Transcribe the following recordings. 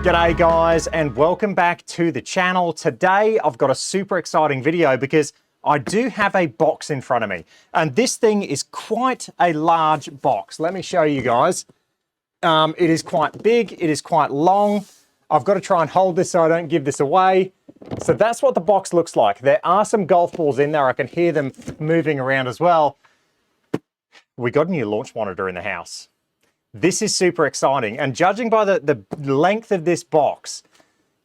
G'day guys, and welcome back to the channel. Today I've got a super exciting video because I do have a box in front of me, and this thing is quite a large box. Let me show you guys. It is quite big, it is quite long. I've got to try and hold this so I don't give this away. So that's what the box looks like. There are some golf balls in there. I can hear them moving around as well. We got a new launch monitor in the house. This is super exciting, and judging by the length of this box,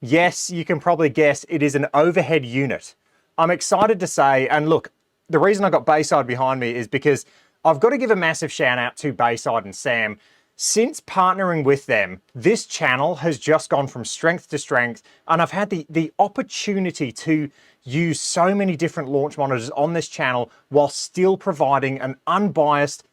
yes, you can probably guess it is an overhead unit. I'm excited to say, and look, the reason I got Bayside behind me is because I've got to give a massive shout out to Bayside and Sam. Since partnering with them, this channel has just gone from strength to strength, and I've had the opportunity to use so many different launch monitors on this channel while still providing an unbiased,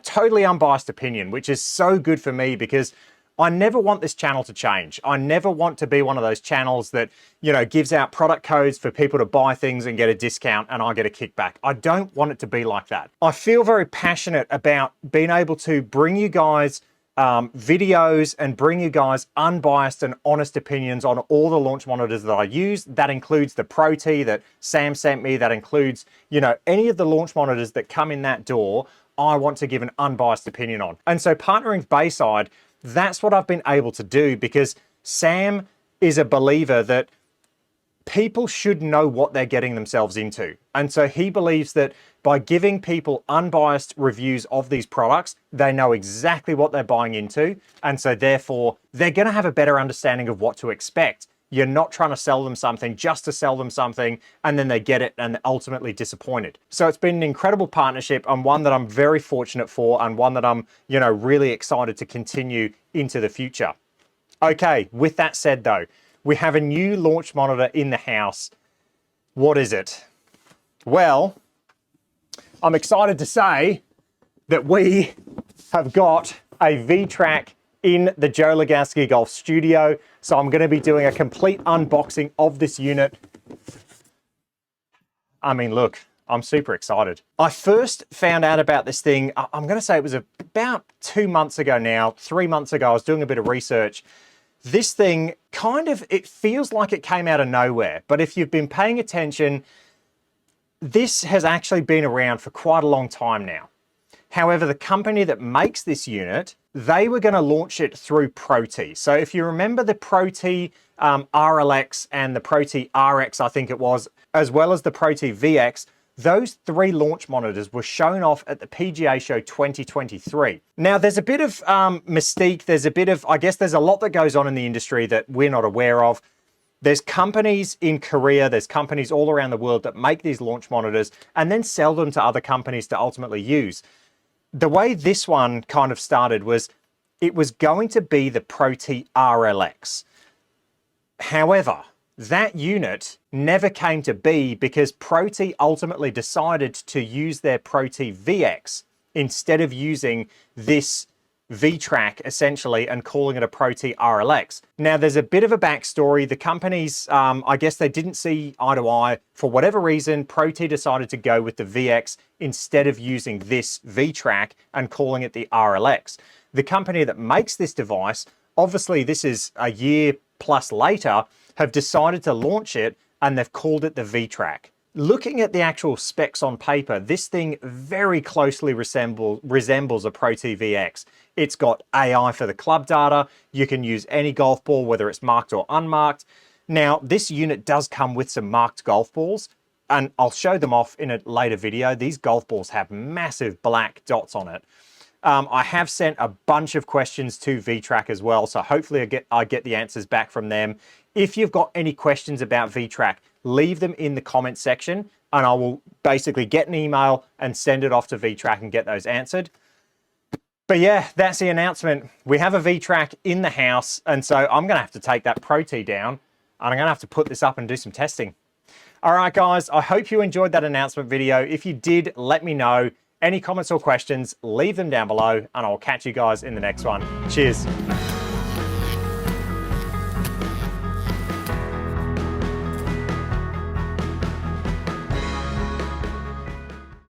totally unbiased opinion, which is so good for me because I never want this channel to change. I never want to be one of those channels that, you know, gives out product codes for people to buy things and get a discount and I get a kickback. I don't want it to be like that. I feel very passionate about being able to bring you guys videos and bring you guys unbiased and honest opinions on all the launch monitors that I use. That includes the Pro T that Sam sent me. That includes, you know, any of the launch monitors that come in that door. I want to give an unbiased opinion on. And so partnering with Bayside, that's what I've been able to do because Sam is a believer that people should know what they're getting themselves into. And so he believes that by giving people unbiased reviews of these products, they know exactly what they're buying into. And so therefore, they're going to have a better understanding of what to expect. You're not trying to sell them something just to sell them something, and then they get it and ultimately disappointed. So it's been an incredible partnership, and one that I'm very fortunate for, and one that I'm, you know, really excited to continue into the future. Okay, with that said though, we have a new launch monitor in the house. What is it? Well, I'm excited to say that we have got a VTRA in the Joe Legowski Golf Studio. So I'm going to be doing a complete unboxing of this unit. I mean, look, I'm super excited. I first found out about this thing, I'm going to say it was about 2 months ago now, 3 months ago. I was doing a bit of research. This thing it feels like it came out of nowhere, but if you've been paying attention, this has actually been around for quite a long time now. However, the company that makes this unit, they were going to launch it through Pro T. So if you remember the Pro T RLX and the Pro T RX, I think it was, as well as the Pro T VX, those three launch monitors were shown off at the PGA Show 2023. Now, there's a bit of mystique. There's a bit of, I guess there's a lot that goes on in the industry that we're not aware of. There's companies in Korea, there's companies all around the world that make these launch monitors and then sell them to other companies to ultimately use. The way this one kind of started was it was going to be the Pro T RLX. However, that unit never came to be because Pro T ultimately decided to use their Pro T VX instead of using this VTRA essentially and calling it a Pro T RLX. Now there's a bit of a backstory. The companies, I guess they didn't see eye to eye. For whatever reason, Pro T decided to go with the VX instead of using this VTRA and calling it the RLX. The company that makes this device, obviously this is a year plus later, have decided to launch it and they've called it the VTRA. Looking at the actual specs on paper, this thing very closely resembles a Pro T VX. It's got AI for the club data. You can use any golf ball, whether it's marked or unmarked. Now, this unit does come with some marked golf balls, and I'll show them off in a later video. These golf balls have massive black dots on it. I have sent a bunch of questions to VTRA as well, so hopefully I get the answers back from them. If you've got any questions about VTRA, leave them in the comment section and I will basically get an email and send it off to VTRA and get those answered. But yeah, that's the announcement. We have a VTRA in the house, and so I'm going to have to take that Pro T down and I'm going to have to put this up and do some testing. All right, guys, I hope you enjoyed that announcement video. If you did, let me know. Any comments or questions, leave them down below and I'll catch you guys in the next one. Cheers.